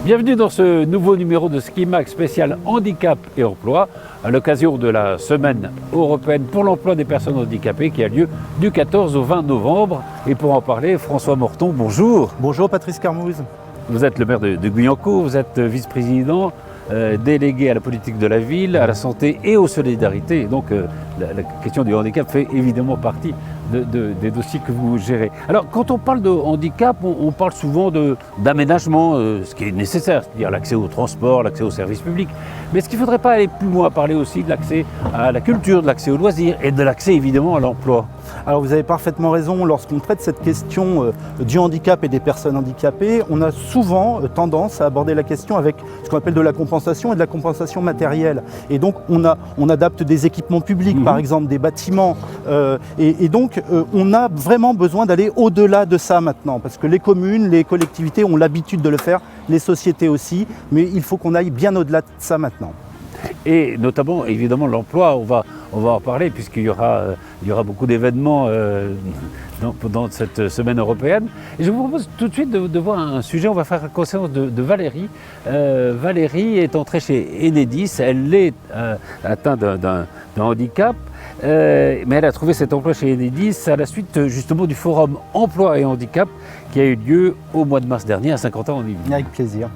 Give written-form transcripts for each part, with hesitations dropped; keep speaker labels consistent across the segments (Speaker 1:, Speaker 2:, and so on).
Speaker 1: Bienvenue dans ce nouveau numéro de Skimax spécial handicap et emploi à l'occasion de la semaine européenne pour l'emploi des personnes handicapées qui a lieu du 14 au 20 novembre. Et pour en parler, François Morton, bonjour.
Speaker 2: Bonjour Patrice Carmouze.
Speaker 1: Vous êtes le maire de Guyancourt, vous êtes vice-président, délégué à la politique de la ville, à la santé et aux solidarités. Et donc la question du handicap fait évidemment partie des dossiers que vous gérez. Alors quand on parle de handicap, on parle souvent d'aménagement, ce qui est nécessaire, c'est-à-dire l'accès au transport, l'accès aux services publics. Mais est-ce qu'il ne faudrait pas aller plus loin, parler aussi de l'accès à la culture, de l'accès aux loisirs et de l'accès évidemment à l'emploi?
Speaker 2: Alors vous avez parfaitement raison, lorsqu'on traite cette question du handicap et des personnes handicapées, on a souvent tendance à aborder la question avec ce qu'on appelle de la compensation et de la compensation matérielle. Et donc on adapte des équipements publics, par exemple des bâtiments, et donc on a vraiment besoin d'aller au-delà de ça maintenant, parce que les communes, les collectivités ont l'habitude de le faire, les sociétés aussi, mais il faut qu'on aille bien au-delà de ça maintenant.
Speaker 1: Et notamment, évidemment, l'emploi, on va en parler puisqu'il y aura beaucoup d'événements dans cette semaine européenne. Et je vous propose tout de suite de voir un sujet, on va faire la connaissance de Valérie. Valérie est entrée chez Enedis, elle est atteinte d'un handicap, mais elle a trouvé cet emploi chez Enedis à la suite justement du forum emploi et handicap qui a eu lieu au mois de mars dernier à Saint-Quentin-en-Yvelines.
Speaker 2: Avec plaisir.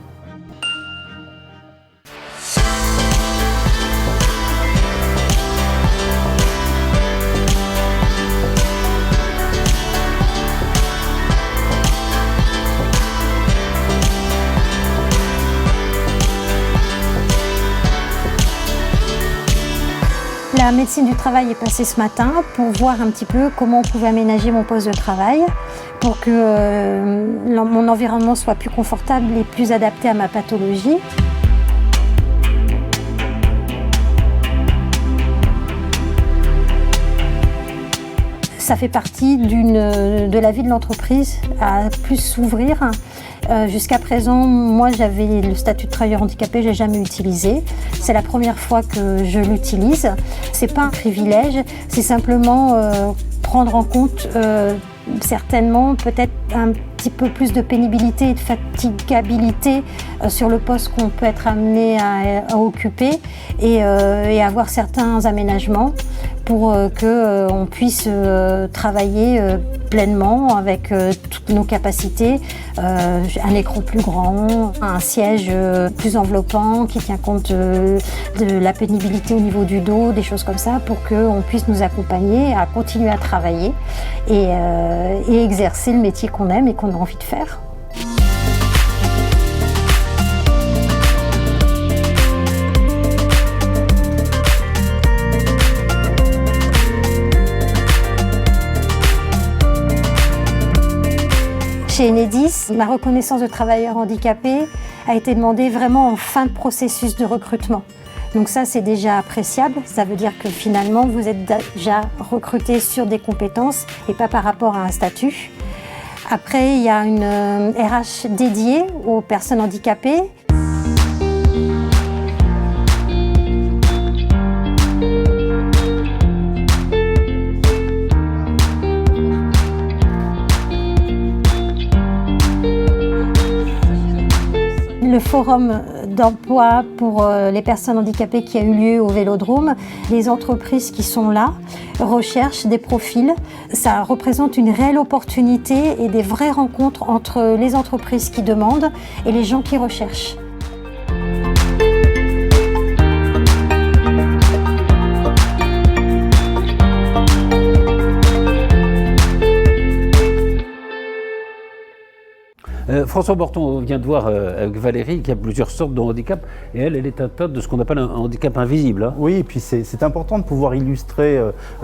Speaker 3: La médecine du travail est passée ce matin pour voir un petit peu comment on pouvait aménager mon poste de travail pour que mon environnement soit plus confortable et plus adapté à ma pathologie. Ça fait partie de la vie de l'entreprise à plus s'ouvrir. Jusqu'à présent, moi j'avais le statut de travailleur handicapé, je l'ai jamais utilisé. C'est la première fois que je l'utilise. C'est pas un privilège, c'est simplement prendre en compte certainement peut-être un petit peu plus de pénibilité et de fatigabilité sur le poste qu'on peut être amené à occuper et avoir certains aménagements pour qu'on puisse travailler pleinement avec toutes nos capacités, un écran plus grand, un siège plus enveloppant qui tient compte de la pénibilité au niveau du dos, des choses comme ça, pour qu'on puisse nous accompagner à continuer à travailler et exercer le métier qu'on aime et qu'on a envie de faire. Chez Enedis, ma reconnaissance de travailleur handicapé a été demandée vraiment en fin de processus de recrutement. Donc ça, c'est déjà appréciable. Ça veut dire que finalement, vous êtes déjà recruté sur des compétences et pas par rapport à un statut. Après, il y a une RH dédiée aux personnes handicapées. Le forum d'emploi pour les personnes handicapées qui a eu lieu au Vélodrome, les entreprises qui sont là recherchent des profils. Ça représente une réelle opportunité et des vraies rencontres entre les entreprises qui demandent et les gens qui recherchent.
Speaker 1: François Morton, on vient de voir avec Valérie qu'il y a plusieurs sortes de handicap et elle est atteinte de ce qu'on appelle un handicap invisible. Hein.
Speaker 2: Oui, et puis c'est important de pouvoir illustrer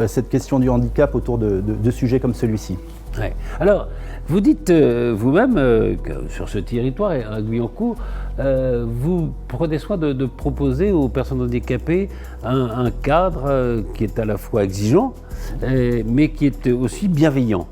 Speaker 2: cette question du handicap autour de sujets comme celui-ci.
Speaker 1: Ouais. Alors, vous dites vous-même que sur ce territoire, à Guyancourt, vous prenez soin de proposer aux personnes handicapées un cadre qui est à la fois exigeant, mais qui est aussi bienveillant.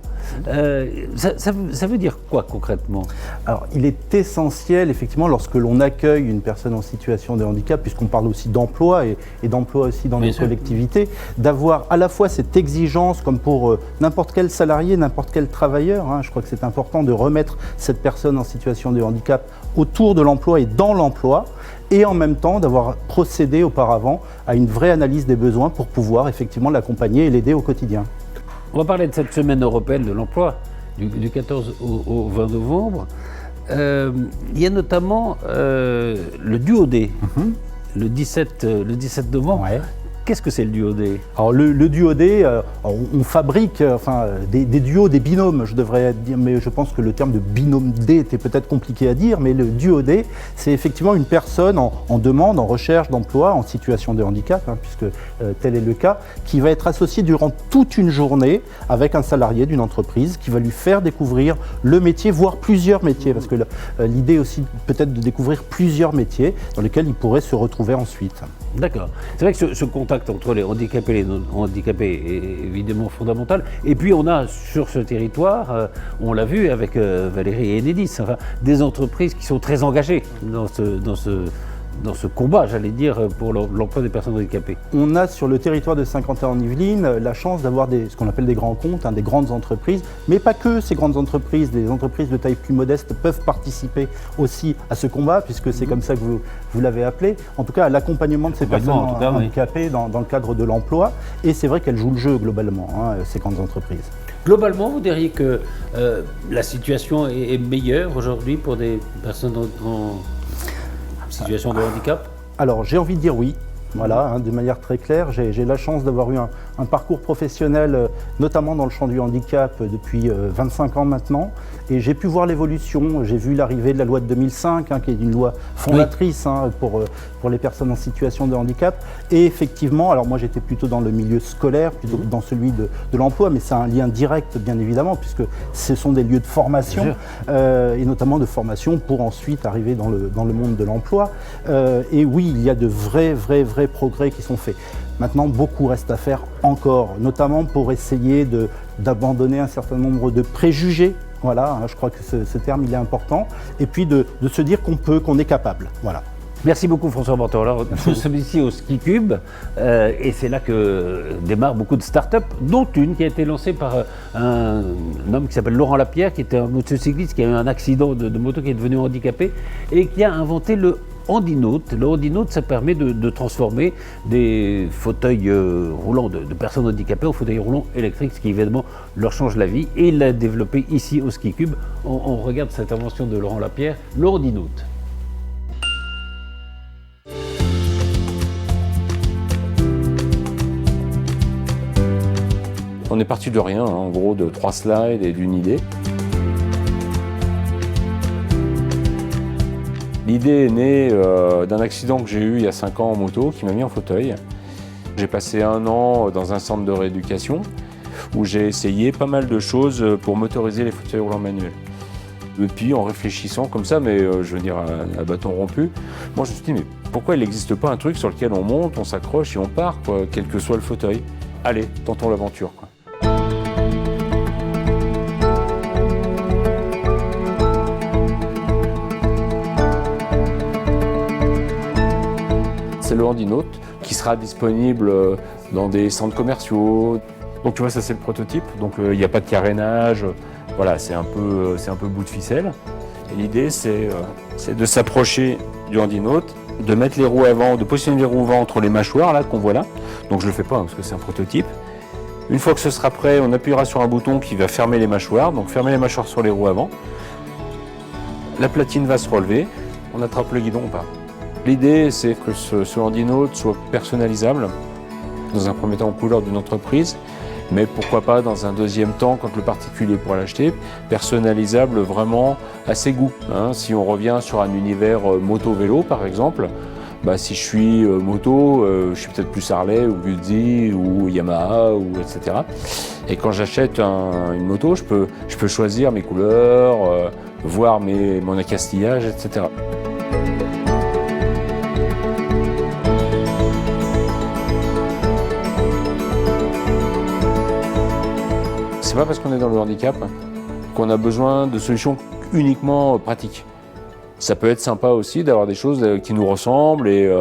Speaker 1: Ça veut dire quoi concrètement?
Speaker 2: Alors, il est essentiel, effectivement, lorsque l'on accueille une personne en situation de handicap, puisqu'on parle aussi d'emploi et d'emploi aussi dans
Speaker 1: Bien
Speaker 2: les
Speaker 1: sûr.
Speaker 2: collectivités, d'avoir à la fois cette exigence, comme pour n'importe quel salarié, n'importe quel travailleur, hein, je crois que c'est important de remettre cette personne en situation de handicap autour de l'emploi et dans l'emploi, et en même temps d'avoir procédé auparavant à une vraie analyse des besoins pour pouvoir effectivement l'accompagner et l'aider au quotidien.
Speaker 1: On va parler de cette semaine européenne de l'emploi du 14 au 20 novembre. Il y a notamment le duodé, le 17 novembre.
Speaker 2: Ouais.
Speaker 1: Qu'est-ce que c'est le duodé?
Speaker 2: Alors le duodé, on fabrique des duos, des binômes, je devrais dire, mais je pense que le terme de binôme D était peut-être compliqué à dire, mais le duodé, c'est effectivement une personne en demande, en recherche d'emploi, en situation de handicap, hein, puisque tel est le cas, qui va être associée durant toute une journée avec un salarié d'une entreprise qui va lui faire découvrir le métier, voire plusieurs métiers, parce que l'idée aussi peut-être de découvrir plusieurs métiers dans lesquels il pourrait se retrouver ensuite.
Speaker 1: D'accord. C'est vrai que ce contact entre les handicapés et les non-handicapés est évidemment fondamental. Et puis on a sur ce territoire, on l'a vu avec Valérie et Enedis, enfin, des entreprises qui sont très engagées dans ce combat, j'allais dire, pour l'emploi des personnes handicapées.
Speaker 2: On a sur le territoire de Saint-Quentin-en-Yvelines la chance d'avoir ce qu'on appelle des grands comptes, hein, des grandes entreprises, mais pas que ces grandes entreprises, des entreprises de taille plus modeste peuvent participer aussi à ce combat, puisque c'est comme ça que vous l'avez appelé, en tout cas à l'accompagnement de ces personnes
Speaker 1: En tout cas, oui.
Speaker 2: handicapées dans le cadre de l'emploi, et c'est vrai qu'elles jouent le jeu globalement, hein, ces grandes entreprises.
Speaker 1: Globalement, vous diriez que la situation est meilleure aujourd'hui pour des personnes en situation de handicap?
Speaker 2: Alors j'ai envie de dire oui, voilà, hein, de manière très claire. J'ai la chance d'avoir eu un parcours professionnel, notamment dans le champ du handicap, depuis 25 ans maintenant. Et j'ai pu voir l'évolution. J'ai vu l'arrivée de la loi de 2005, hein, qui est une loi fondatrice, hein, pour les personnes en situation de handicap. Et effectivement, alors moi j'étais plutôt dans le milieu scolaire, plutôt que dans celui de l'emploi, mais c'est un lien direct bien évidemment, puisque ce sont des lieux de formation, et notamment de formation pour ensuite arriver dans le monde de l'emploi. Et oui, il y a de vrais progrès qui sont faits. Maintenant, beaucoup reste à faire encore, notamment pour essayer d'abandonner un certain nombre de préjugés. Voilà, hein, je crois que ce terme il est important. Et puis de se dire qu'on est capable. Voilà.
Speaker 1: Merci beaucoup François Banton. Alors, nous sommes ici au Ski Cube et c'est là que démarrent beaucoup de start-up, dont une qui a été lancée par un homme qui s'appelle Laurent Lapierre, qui était un motocycliste qui a eu un accident de moto, qui est devenu handicapé et qui a inventé le Handinote. Le Handinote, ça permet de transformer des fauteuils roulants de personnes handicapées en fauteuils roulants électriques, ce qui évidemment leur change la vie. Et il l'a développé ici au Ski Cube. On regarde cette invention de Laurent Lapierre, le Handinote.
Speaker 4: On est parti de rien, hein, en gros de 3 slides et d'une idée. L'idée est née d'un accident que j'ai eu il y a 5 ans en moto qui m'a mis en fauteuil. J'ai passé 1 an dans un centre de rééducation où j'ai essayé pas mal de choses pour motoriser les fauteuils roulants manuels. Et puis en réfléchissant comme ça, mais je veux dire à bâton rompu, moi je me suis dit mais pourquoi il n'existe pas un truc sur lequel on monte, on s'accroche et on part, quoi, quel que soit le fauteuil. Allez, tentons l'aventure, quoi. C'est le Handinote qui sera disponible dans des centres commerciaux. Donc tu vois, ça c'est le prototype, donc il n'y a pas de carénage, voilà, c'est un peu bout de ficelle. Et l'idée c'est de s'approcher du Handinote, de mettre les roues avant, de positionner les roues avant entre les mâchoires là qu'on voit là. Donc je le fais pas hein, parce que c'est un prototype. Une fois que ce sera prêt, on appuiera sur un bouton qui va fermer les mâchoires, donc fermer les mâchoires sur les roues avant. La platine va se relever, on attrape le guidon, on part. L'idée, c'est que ce Handinote soit personnalisable, dans un premier temps en couleur d'une entreprise, mais pourquoi pas dans un deuxième temps, quand le particulier pourra l'acheter, personnalisable vraiment à ses goûts. Hein. Si on revient sur un univers moto-vélo, par exemple, bah, si je suis moto, je suis peut-être plus Harley ou Guzzi ou Yamaha, ou etc. Et quand j'achète une moto, je peux choisir mes couleurs, voir mon accastillage, etc. c'est pas parce qu'on est dans le handicap qu'on a besoin de solutions uniquement pratiques. Ça peut être sympa aussi d'avoir des choses qui nous ressemblent et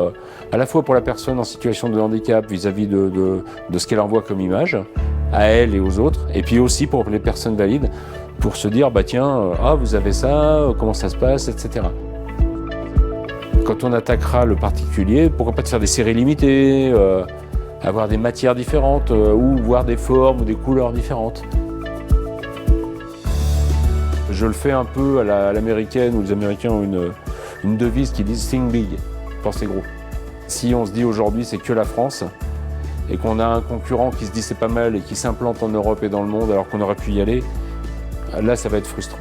Speaker 4: à la fois pour la personne en situation de handicap vis-à-vis de ce qu'elle envoie comme image, à elle et aux autres, et puis aussi pour les personnes valides, pour se dire, bah tiens, vous avez ça, comment ça se passe, etc. Quand on attaquera le particulier, pourquoi pas de faire des séries limitées, avoir des matières différentes, ou voir des formes ou des couleurs différentes. Je le fais un peu à l'américaine, où les Américains ont une devise qui dit « Think big », pensez gros. Si on se dit aujourd'hui c'est que la France, et qu'on a un concurrent qui se dit c'est pas mal et qui s'implante en Europe et dans le monde alors qu'on aurait pu y aller, là ça va être frustrant.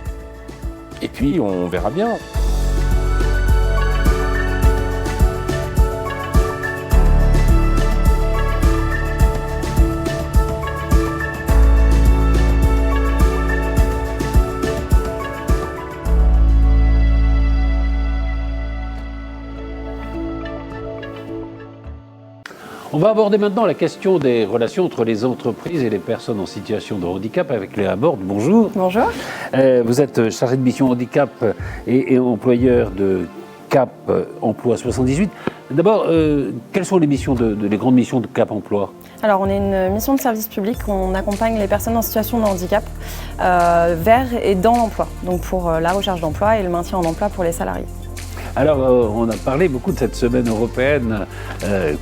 Speaker 4: Et puis on verra bien.
Speaker 1: On va aborder maintenant la question des relations entre les entreprises et les personnes en situation de handicap avec Léa Borde. Bonjour.
Speaker 5: Bonjour.
Speaker 1: Vous êtes chargée de mission handicap et employeur de Cap Emploi 78. D'abord, quelles sont les grandes missions de Cap Emploi ?
Speaker 5: Alors, on est une mission de service public. On accompagne les personnes en situation de handicap vers et dans l'emploi, donc pour la recherche d'emploi et le maintien en emploi pour les salariés.
Speaker 1: Alors, on a parlé beaucoup de cette semaine européenne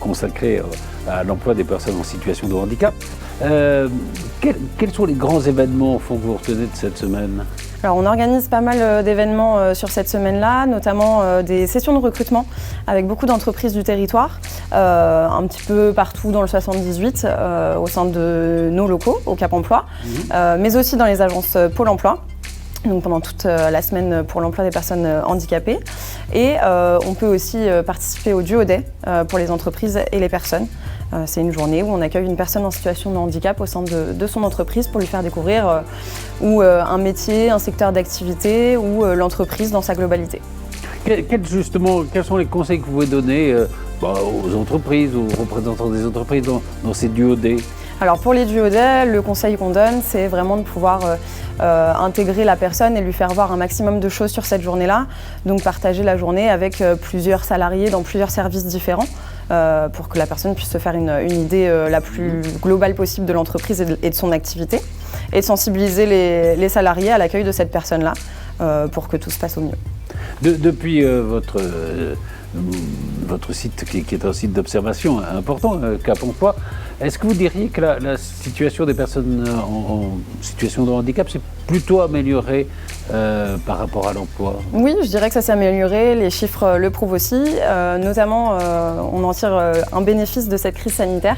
Speaker 1: consacrée à l'emploi des personnes en situation de handicap. Quels sont les grands événements au fond, que vous retenez de cette semaine ?
Speaker 5: Alors, on organise pas mal d'événements sur cette semaine-là, notamment des sessions de recrutement avec beaucoup d'entreprises du territoire, un petit peu partout dans le 78, au sein de nos locaux, au Cap Emploi, mais aussi dans les agences Pôle Emploi. Donc pendant toute la semaine pour l'emploi des personnes handicapées. Et on peut aussi participer au Duo Day pour les entreprises et les personnes. C'est une journée où on accueille une personne en situation de handicap au sein de son entreprise pour lui faire découvrir ou un métier, un secteur d'activité ou l'entreprise dans sa globalité.
Speaker 1: Quels sont les conseils que vous pouvez donner aux entreprises, aux représentants des entreprises dans ces Duo Day ?
Speaker 5: Alors pour les Duo Day, le conseil qu'on donne, c'est vraiment de pouvoir intégrer la personne et lui faire voir un maximum de choses sur cette journée-là. Donc partager la journée avec plusieurs salariés dans plusieurs services différents pour que la personne puisse se faire une idée la plus globale possible de l'entreprise et de son activité. Et de sensibiliser les salariés à l'accueil de cette personne-là pour que tout se passe au mieux.
Speaker 1: Depuis votre site, qui est un site d'observation important, Cap Emploi, est-ce que vous diriez que la situation des personnes en situation de handicap s'est plutôt améliorée par rapport à l'emploi ?
Speaker 5: Oui, je dirais que ça s'est amélioré, les chiffres le prouvent aussi. Notamment, on en tire un bénéfice de cette crise sanitaire,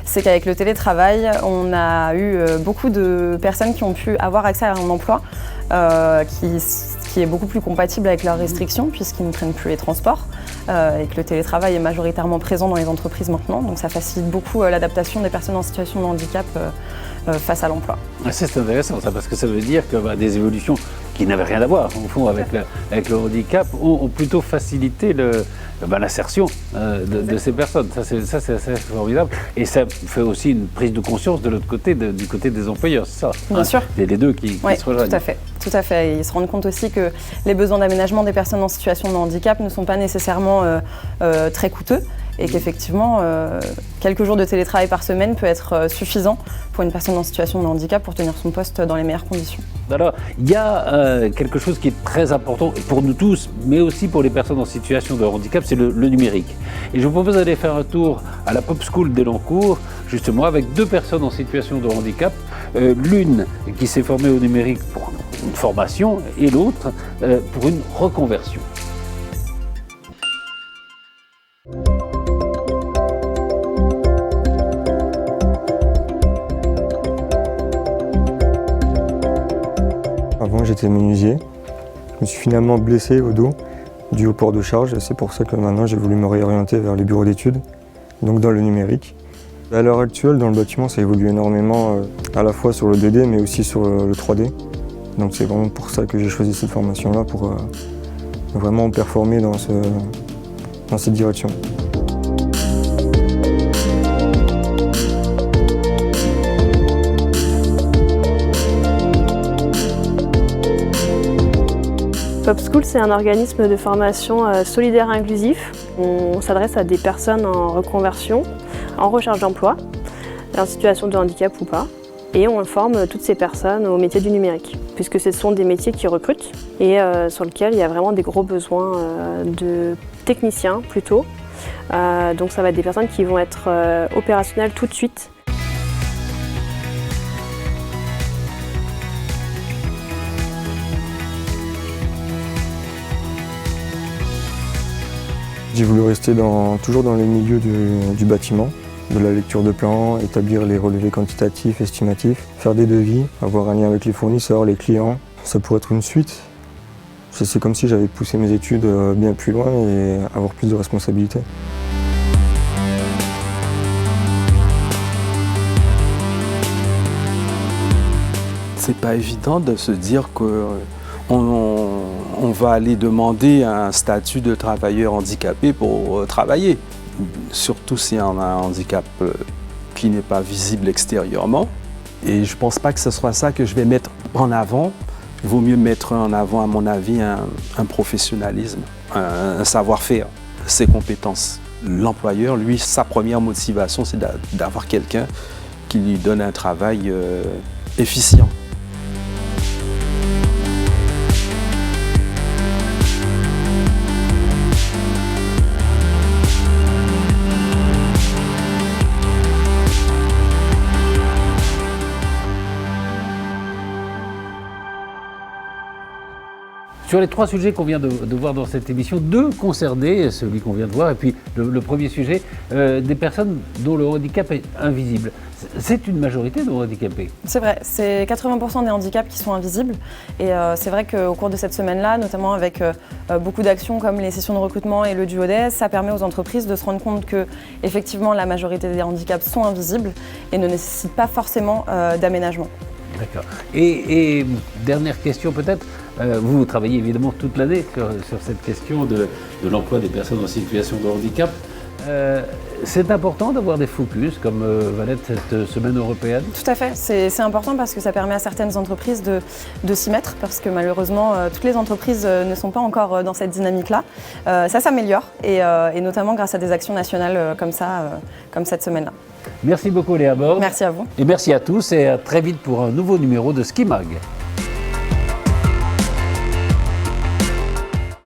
Speaker 5: c'est qu'avec le télétravail, on a eu beaucoup de personnes qui ont pu avoir accès à un emploi qui est beaucoup plus compatible avec leurs restrictions puisqu'ils ne prennent plus les transports et que le télétravail est majoritairement présent dans les entreprises maintenant. Donc ça facilite beaucoup l'adaptation des personnes en situation de handicap face à l'emploi.
Speaker 1: C'est intéressant ça, parce que ça veut dire que des évolutions qui n'avaient rien à voir au fond avec le handicap ont plutôt facilité l'insertion de ces personnes. Ça c'est assez formidable. Et ça fait aussi une prise de conscience de l'autre côté, du côté des employeurs, c'est ça ?
Speaker 5: Bien sûr.
Speaker 1: C'est les deux qui se rejoignent.
Speaker 5: Tout à fait. Et ils se rendent compte aussi que les besoins d'aménagement des personnes en situation de handicap ne sont pas nécessairement très coûteux et qu'effectivement, quelques jours de télétravail par semaine peut être suffisant pour une personne en situation de handicap pour tenir son poste dans les meilleures conditions.
Speaker 1: Alors, il y a quelque chose qui est très important pour nous tous, mais aussi pour les personnes en situation de handicap, c'est le numérique. Et je vous propose d'aller faire un tour à la Pop School d'Elancourt, justement, avec deux personnes en situation de handicap. L'une qui s'est formée au numérique pour une formation et l'autre pour une reconversion.
Speaker 6: Avant, j'étais menuisier. Je me suis finalement blessé au dos, dû au port de charge. Et c'est pour ça que maintenant, j'ai voulu me réorienter vers les bureaux d'études, donc dans le numérique. À l'heure actuelle, dans le bâtiment, ça évolue énormément, à la fois sur le 2D, mais aussi sur le 3D. Donc c'est vraiment pour ça que j'ai choisi cette formation-là, pour vraiment performer dans cette direction.
Speaker 7: Pop School, c'est un organisme de formation solidaire et inclusif. On s'adresse à des personnes en reconversion, en recherche d'emploi, en situation de handicap ou pas. Et on forme toutes ces personnes au métier du numérique, puisque ce sont des métiers qui recrutent et sur lesquels il y a vraiment des gros besoins de techniciens plutôt. Donc ça va être des personnes qui vont être opérationnelles tout de suite.
Speaker 6: J'ai voulu rester toujours dans les milieux du bâtiment, de la lecture de plans, établir les relevés quantitatifs, estimatifs, faire des devis, avoir un lien avec les fournisseurs, les clients. Ça pourrait être une suite. C'est comme si j'avais poussé mes études bien plus loin et avoir plus de responsabilités.
Speaker 8: C'est pas évident de se dire qu'on va aller demander un statut de travailleur handicapé pour travailler. Surtout si on a un handicap qui n'est pas visible extérieurement. Et je ne pense pas que ce soit ça que je vais mettre en avant. Il vaut mieux mettre en avant, à mon avis, un professionnalisme, un savoir-faire, ses compétences. L'employeur, lui, sa première motivation, c'est d'avoir quelqu'un qui lui donne un travail efficient.
Speaker 1: Sur les 3 sujets qu'on vient de voir dans cette émission, 2 concernés, celui qu'on vient de voir, et puis le premier sujet, des personnes dont le handicap est invisible. C'est une majorité de handicapés.
Speaker 5: C'est vrai, c'est 80% des handicaps qui sont invisibles. Et c'est vrai qu'au cours de cette semaine-là, notamment avec beaucoup d'actions comme les sessions de recrutement et le duo-DS, ça permet aux entreprises de se rendre compte que effectivement la majorité des handicaps sont invisibles et ne nécessitent pas forcément d'aménagement.
Speaker 1: D'accord. Et dernière question peut-être, vous travaillez évidemment toute l'année sur cette question de l'emploi des personnes en situation de handicap. C'est important d'avoir des focus comme va l'être cette semaine européenne?
Speaker 5: Tout à fait, c'est important parce que ça permet à certaines entreprises de s'y mettre parce que malheureusement toutes les entreprises ne sont pas encore dans cette dynamique-là. Ça s'améliore et notamment grâce à des actions nationales comme ça, comme cette semaine-là.
Speaker 1: Merci beaucoup Léa Borde.
Speaker 5: Merci à vous.
Speaker 1: Et merci à tous et à très vite pour un nouveau numéro de Ski Mag.